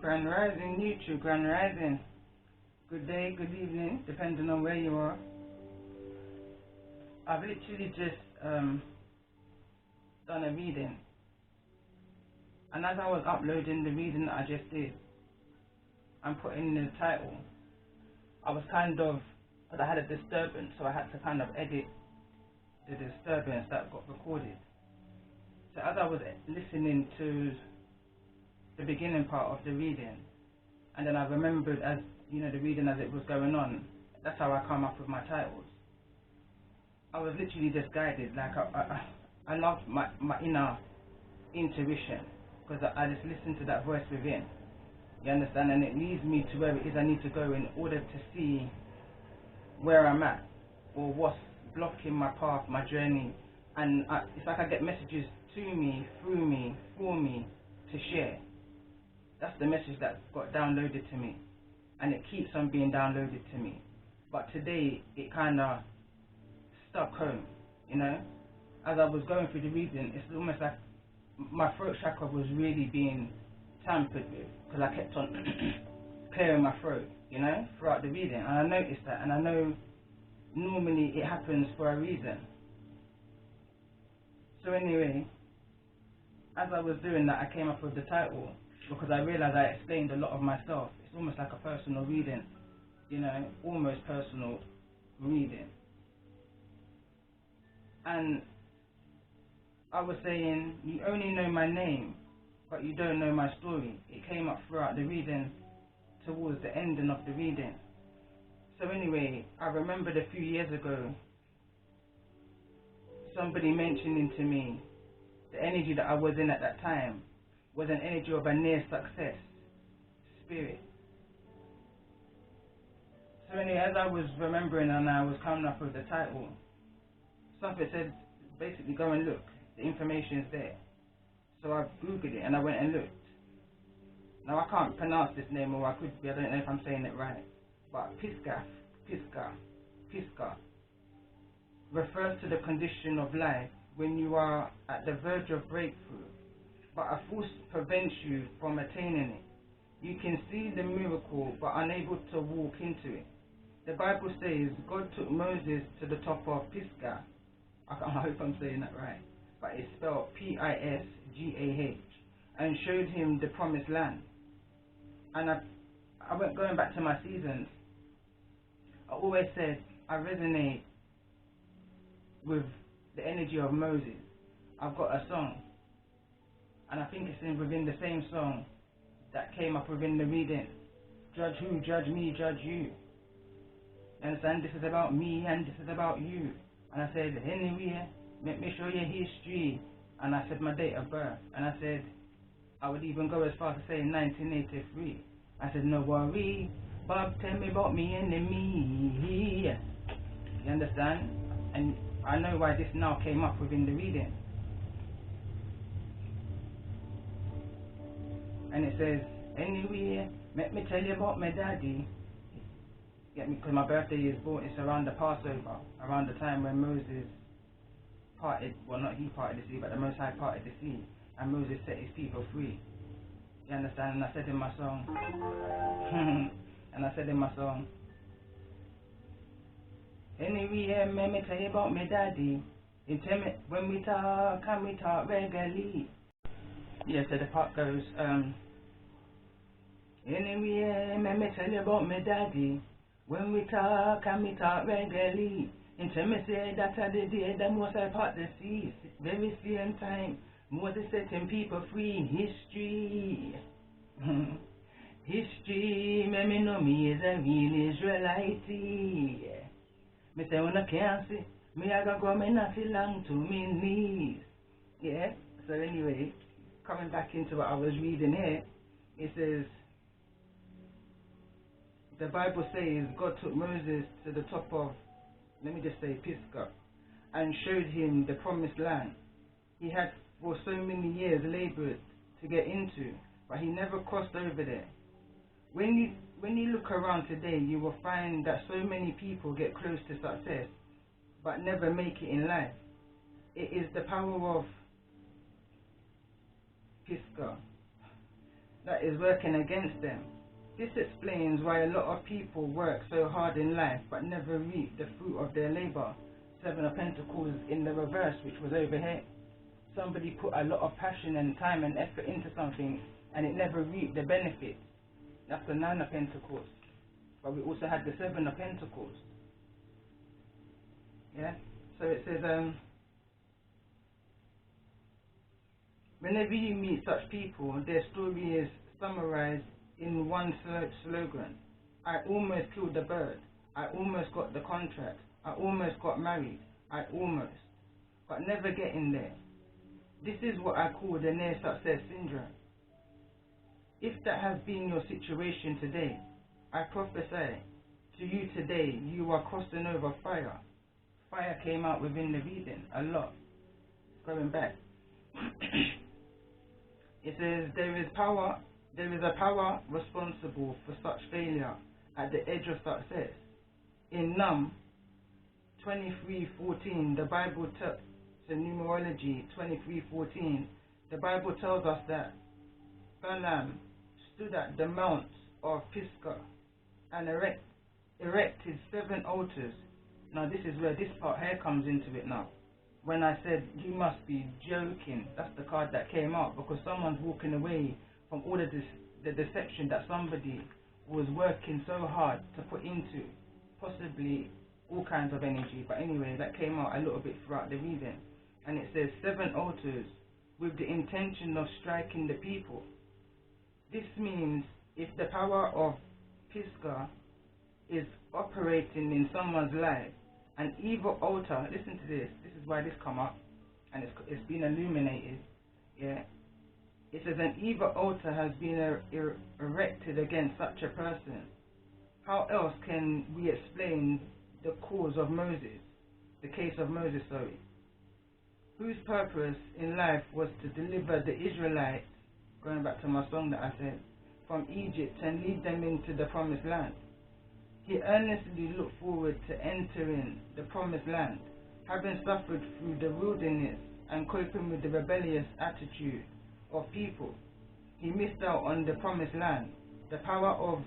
Grand Rising, YouTube, Grand Rising. Good day, good evening, depending on where you are. I've literally just done a reading, and as I was uploading the reading that I just did and putting in the title, I was because I had a disturbance, so I had to kind of edit the disturbance that got recorded. So as I was listening to the beginning part of the reading, and then I remembered as the reading as it was going on, that's how I come up with my titles. I was literally just guided, like I love my inner intuition, because I just listen to that voice within, you understand, and it leads me to where it is I need to go in order to see where I'm at, or what's blocking my path, my journey, and it's like I get messages to me, through me, for me, to share. That's the message that got downloaded to me, and it keeps on being downloaded to me. But today, it kind of stuck home, As I was going through the reading, it's almost like my throat chakra was really being tampered with, because I kept on clearing my throat, throughout the reading. And I noticed that, and I know normally it happens for a reason. So anyway, as I was doing that, I came up with the title, because I realized I explained a lot of myself. It's almost like a personal reading, almost personal reading. And I was saying, you only know my name, but you don't know my story. It came up throughout the reading, towards the ending of the reading. So anyway, I remembered a few years ago, somebody mentioning to me the energy that I was in at that time was an energy of a near success spirit. So anyway, as I was remembering and I was coming up with the title, something said, basically go and look, the information is there. So I googled it and I went and looked. Now I can't pronounce this name, or I could be, I don't know if I'm saying it right, but Pisca refers to the condition of life when you are at the verge of breakthrough, but a force prevents you from attaining it. You can see the miracle, but unable to walk into it. The Bible says God took Moses to the top of Pisgah. I hope I'm saying that right, but it's spelled Pisgah, and showed him the promised land. And I went going back to my seasons. I always said I resonate with the energy of Moses. I've got a song, and I think it's within the same song that came up within the reading. Judge who? Judge me, judge you. You understand? This is about me and this is about you. And I said, anyway, let me show you history. And I said my date of birth. And I said, I would even go as far to say 1983. I said, no worry, Bob, tell me about me enemy. You understand? And I know why this now came up within the reading. And it says, anyway, let me tell you about my daddy. Get me? Because my birthday is born, it's around the Passover, around the time when Moses parted, well, not he parted the sea, but the Most High parted the sea, and Moses set his people free. You understand? And I said in my song, anyway, let me tell you about my daddy. You tell me when we talk, can we talk regularly? Yeah, so the part goes, anyway, let me tell you about my daddy. When we talk, can we talk regularly? And tell me say that the day that Moses part the sea, very same time, Moses setting people free in history. History, me know me is a real Israelite. Me say when I can't see, me I go me not long to me knees. Yeah, so anyway, coming back into what I was reading here, it says, the Bible says God took Moses to the top of, let me just say Pisgah, and showed him the promised land. He had for so many years labored to get into, but he never crossed over there. When you look around today, you will find that so many people get close to success, but never make it in life. It is the power of Pisgah. that is working against them. This explains why a lot of people work so hard in life but never reap the fruit of their labor. Seven of Pentacles in the reverse, which was over here. Somebody put a lot of passion and time and effort into something and it never reaped the benefit. That's the Nine of Pentacles. But we also had the Seven of Pentacles. Yeah? So it says, whenever you meet such people, their story is summarized in one slogan. I almost killed the bird. I almost got the contract. I almost got married. I almost. But never getting there. This is what I call the near success syndrome. If that has been your situation today, I prophesy to you today, you are crossing over fire. Fire came out within the reading, a lot. Going back. It says, there is a power responsible for such failure at the edge of success. In Num 23:14, the Bible to numerology 23:14, the Bible tells us that Balaam stood at the mount of Pisgah and erected 7 altars. Now this is where this part here comes into it now. When I said, you must be joking, that's the card that came out, because someone's walking away from all of this, the deception that somebody was working so hard to put into, possibly all kinds of energy. But anyway, that came out a little bit throughout the reading. And it says 7 altars with the intention of striking the people. This means if the power of Pisgah is operating in someone's life, an evil altar, listen to this, this is why this come up, and it's been illuminated, yeah. It says an evil altar has been erected against such a person. How else can we explain the cause of Moses, the case of Moses, sorry, whose purpose in life was to deliver the Israelites, going back to my song that I said, from Egypt and lead them into the promised land. He earnestly looked forward to entering the promised land, having suffered through the wilderness and coping with the rebellious attitude of people. He missed out on the promised land. The power of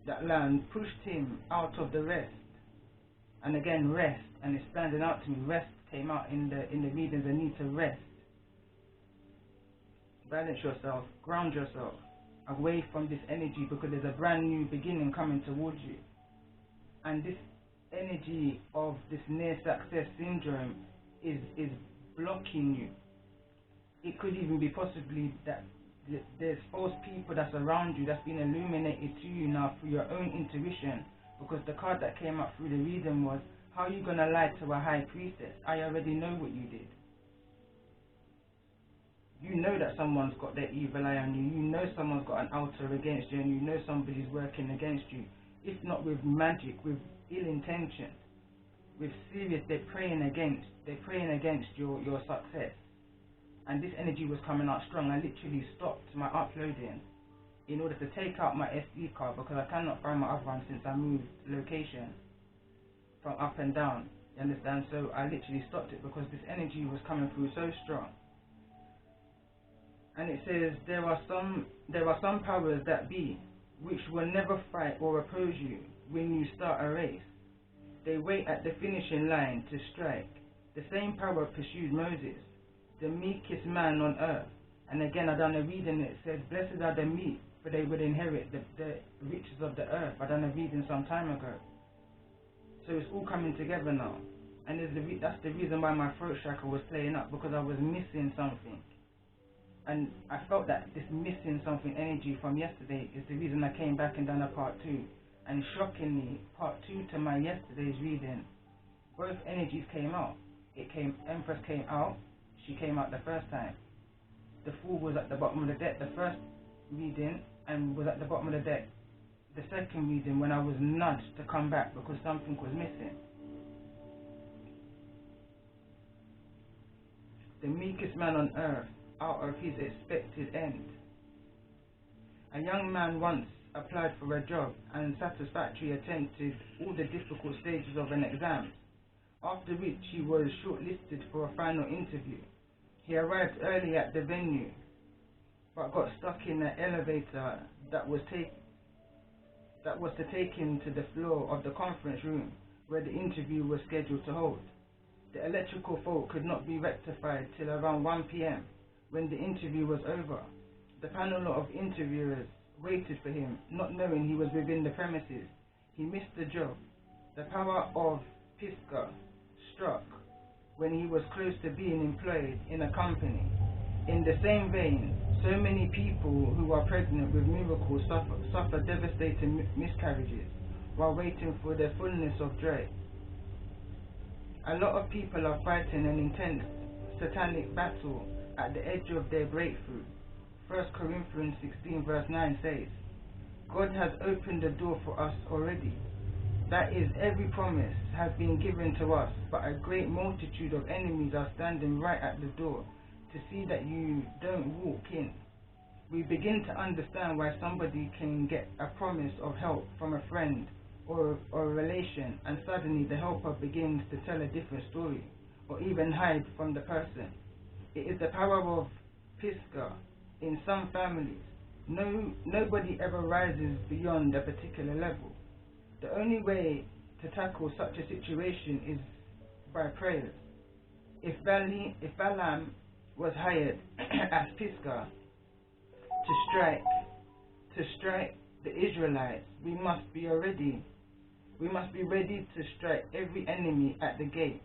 that land pushed him out of the rest. And again, rest, and it's standing out to me. Rest came out in the readings. The need to rest. Balance yourself, ground yourself away from this energy, because there's a brand new beginning coming towards you. And this energy of this near success syndrome is blocking you. It could even be possibly that there's false people that's around you, that's been illuminated to you now through your own intuition, because the card that came up through the reading was, how are you going to lie to a high priestess? I already know what you did. You know that someone's got their evil eye on you. You know someone's got an altar against you, and you know somebody's working against you. If not with magic, with ill intention, with serious, they're praying against your success. And this energy was coming out strong. I literally stopped my uploading in order to take out my SD card, because I cannot find my other one since I moved location from up and down. You understand? So I literally stopped it because this energy was coming through so strong. And it says, there are some powers that be, which will never fight or oppose you when you start a race. They wait at the finishing line to strike. The same power pursued Moses, the meekest man on earth. And again, I done a reading, it says, blessed are the meek, for they will inherit the riches of the earth. I done a reading some time ago. So it's all coming together now. And that's the reason why my throat chakra was playing up, because I was missing something. And I felt that this missing something energy from yesterday is the reason I came back and done a part 2. And shockingly, part 2 to my yesterday's reading, both energies came out. Empress came out, she came out the first time. The Fool was at the bottom of the deck the first reading, and was at the bottom of the deck the second reading, when I was nudged to come back because something was missing. The meekest man on earth, out of his expected end. A young man once applied for a job and satisfactorily attempted all the difficult stages of an exam, after which he was shortlisted for a final interview. He arrived early at the venue but got stuck in an elevator that was to take him to the floor of the conference room where the interview was scheduled to hold. The electrical fault could not be rectified till around 1 p.m. when the interview was over. The panel of interviewers waited for him, not knowing he was within the premises. He missed the job. The power of Pisgah struck when he was close to being employed in a company. In the same vein, so many people who are pregnant with miracles suffer devastating miscarriages while waiting for their fullness of joy. A lot of people are fighting an intense satanic battle at the edge of their breakthrough. 1 Corinthians 16 verse 9 says, God has opened the door for us already. That is, every promise has been given to us, but a great multitude of enemies are standing right at the door to see that you don't walk in. We begin to understand why somebody can get a promise of help from a friend or a relation, and suddenly the helper begins to tell a different story, or even hide from the person. It is the power of Pisgah in some families. Nobody ever rises beyond a particular level. The only way to tackle such a situation is by prayers. If Balaam was hired as Pisgah to strike the Israelites, we must be ready to strike every enemy at the gate.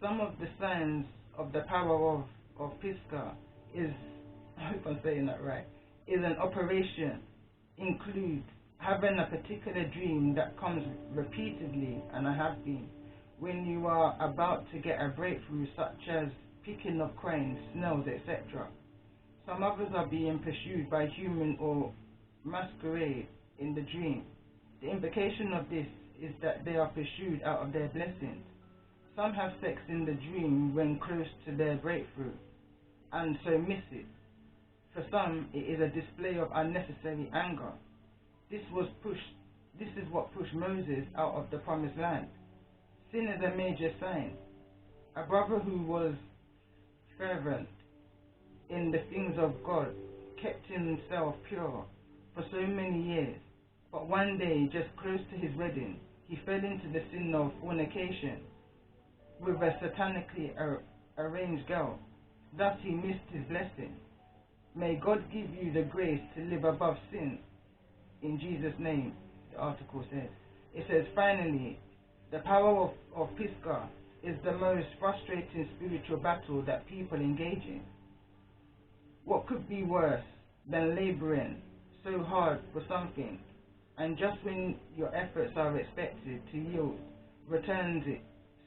Some of the signs of the power of Pisgah is, I hope I'm saying that right, is an operation include having a particular dream that comes repeatedly, and I have been, when you are about to get a breakthrough, such as picking up coins, snails, etc. Some others are being pursued by human or masquerade in the dream. The implication of this is that they are pursued out of their blessings. Some have sex in the dream when close to their breakthrough, and so miss it. For some, it is a display of unnecessary anger. This is what pushed Moses out of the promised land. Sin is a major sign. A brother who was fervent in the things of God kept himself pure for so many years, but one day, just close to his wedding, he fell into the sin of fornication with a satanically arranged girl. Thus he missed his blessing. May God give you the grace to live above sin. In Jesus' name, the article says. It says, finally, the power of Pisgah is the most frustrating spiritual battle that people engage in. What could be worse than laboring so hard for something, and just when your efforts are expected to yield, returns it,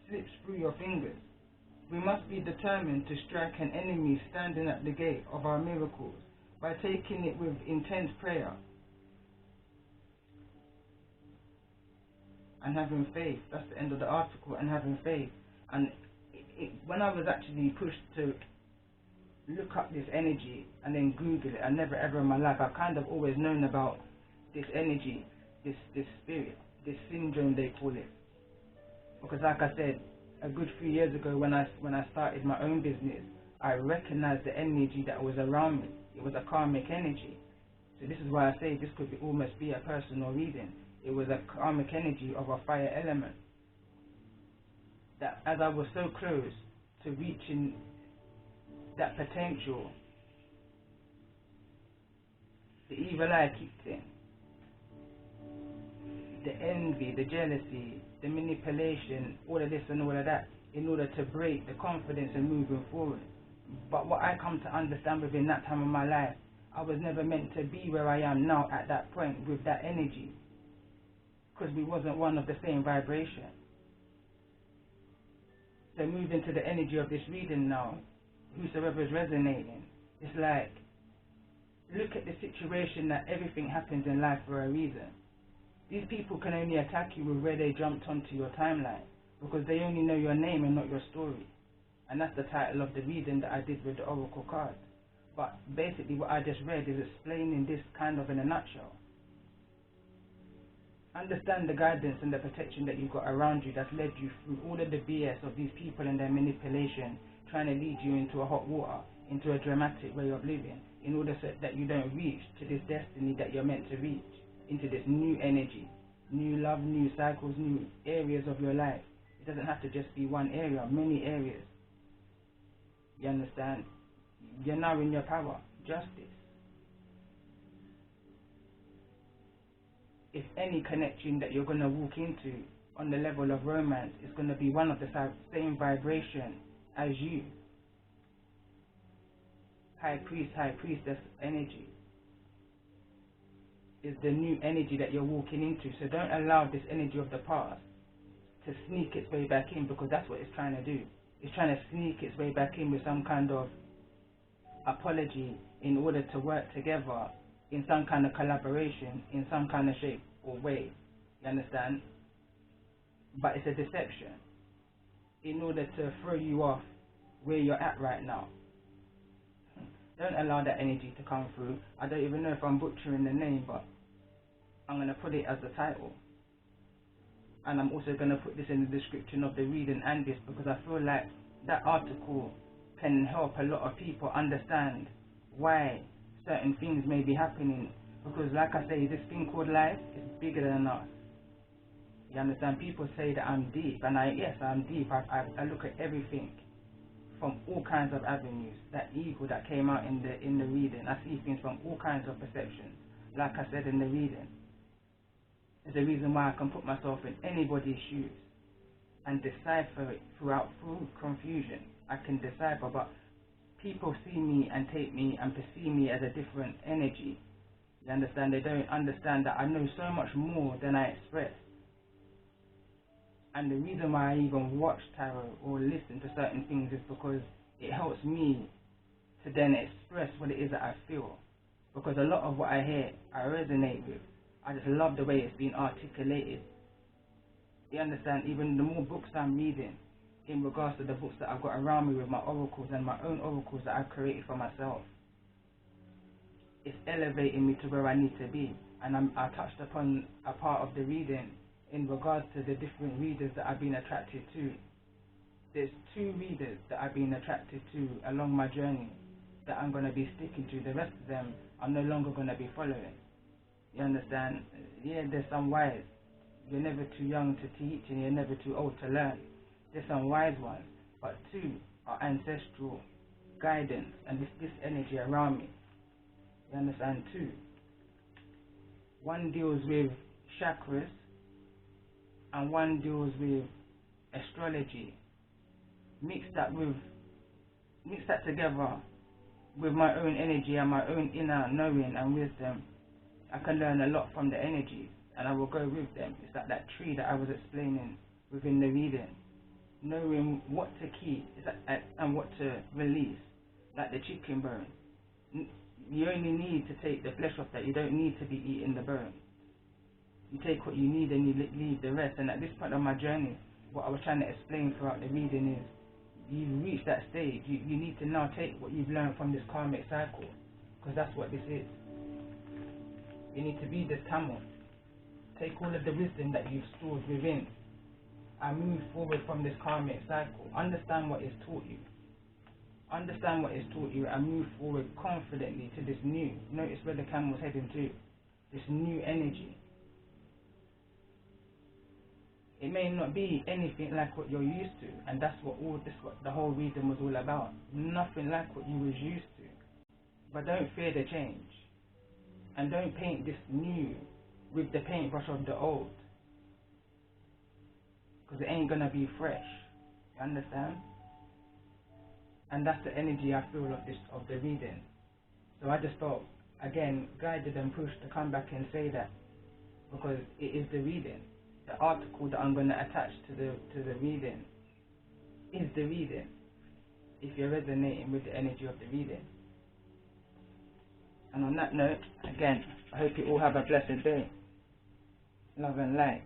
slips through your fingers? We must be determined to strike an enemy standing at the gate of our miracles by taking it with intense prayer and having faith. That's the end of the article, and having faith. And when I was actually pushed to look up this energy and then Google it, I never ever in my life, I've kind of always known about this energy, this spirit, this syndrome they call it. Because like I said, a good few years ago when I started my own business, I recognized the energy that was around me. It was a karmic energy. So this is why I say this could almost be a personal reading. It was a karmic energy of a fire element. That as I was so close to reaching that potential, the evil eye kicked in. The envy, the jealousy, the manipulation, all of this and all of that, in order to break the confidence and moving forward. But what I come to understand within that time of my life, I was never meant to be where I am now at that point with that energy, because we wasn't one of the same vibration. So moving to the energy of this reading now, whosoever is resonating, it's like, look at the situation that everything happens in life for a reason. These people can only attack you with where they jumped onto your timeline, because they only know your name and not your story. And that's the title of the reading that I did with the oracle cards. But basically what I just read is explaining this kind of in a nutshell. Understand the guidance and the protection that you've got around you that's led you through all of the BS of these people and their manipulation, trying to lead you into a hot water, into a dramatic way of living. in order so that you don't reach to this destiny that you're meant to reach, into this new energy, new love, new cycles, new areas of your life. It doesn't have to just be one area, many areas. You understand? You're now in your power. Justice. If any connection that you're going to walk into on the level of romance is going to be one of the same vibration as you, high priest, high priestess energy is the new energy that you're walking into. So don't allow this energy of the past to sneak its way back in, because that's what it's trying to do. It's trying to sneak its way back in with some kind of apology in order to work together in some kind of collaboration, in some kind of shape or way. You understand? But it's a deception in order to throw you off where you're at right now. Don't allow that energy to come through. I don't even know if I'm butchering the name, but I'm going to put it as the title. And I'm also going to put this in the description of the reading and this, because I feel like that article can help a lot of people understand why certain things may be happening. Because like I say, this thing called life is bigger than us. You understand? People say that I'm deep, and yes, I'm deep. I look at everything from all kinds of avenues. That eagle that came out in the reading, I see things from all kinds of perceptions. Like I said in the reading, there's a reason why I can put myself in anybody's shoes and decipher it through confusion. I can decipher, but people see me and take me and perceive me as a different energy. You understand? They don't understand that I know so much more than I express. And the reason why I even watch tarot or listen to certain things is because it helps me to then express what it is that I feel. Because a lot of what I hear, I resonate with. I just love the way it's been articulated. You understand? Even the more books I'm reading, in regards to the books that I've got around me with my oracles and my own oracles that I've created for myself, it's elevating me to where I need to be. And I touched upon a part of the reading in regards to the different readers that I've been attracted to. There's 2 readers that I've been attracted to along my journey that I'm going to be sticking to. The rest of them I'm no longer going to be following. You understand? Yeah, there's some wise. You're never too young to teach, and you're never too old to learn. There's some wise ones, but 2 are ancestral guidance, and this energy around me. You understand? 2. One deals with chakras, and one deals with astrology. Mix that together with my own energy and my own inner knowing and wisdom. I can learn a lot from the energies, and I will go with them. It's like that tree that I was explaining within the reading. Knowing what to keep and what to release, like the chicken bone. You only need to take the flesh off that. You don't need to be eating the bone. You take what you need and you leave the rest. And at this point of my journey, what I was trying to explain throughout the reading is, you've reached that stage. You need to now take what you've learned from this karmic cycle, because that's what this is. You need to be this camel. Take all of the wisdom that you've stored within and move forward from this karmic cycle. Understand what is taught you. Understand what is taught you and move forward confidently to this new. Notice where the camel's heading to. This new energy. It may not be anything like what you're used to, and that's what the whole reading was all about. Nothing like what you was used to. But don't fear the change. And don't paint this new with the paintbrush of the old. Because it ain't going to be fresh. You understand? And that's the energy I feel of the reading. So I just felt, again, guided and pushed to come back and say that. Because it is the reading. The article that I'm going to attach to the reading is the reading. If you're resonating with the energy of the reading. And on that note, again, I hope you all have a blessed day. Love and light.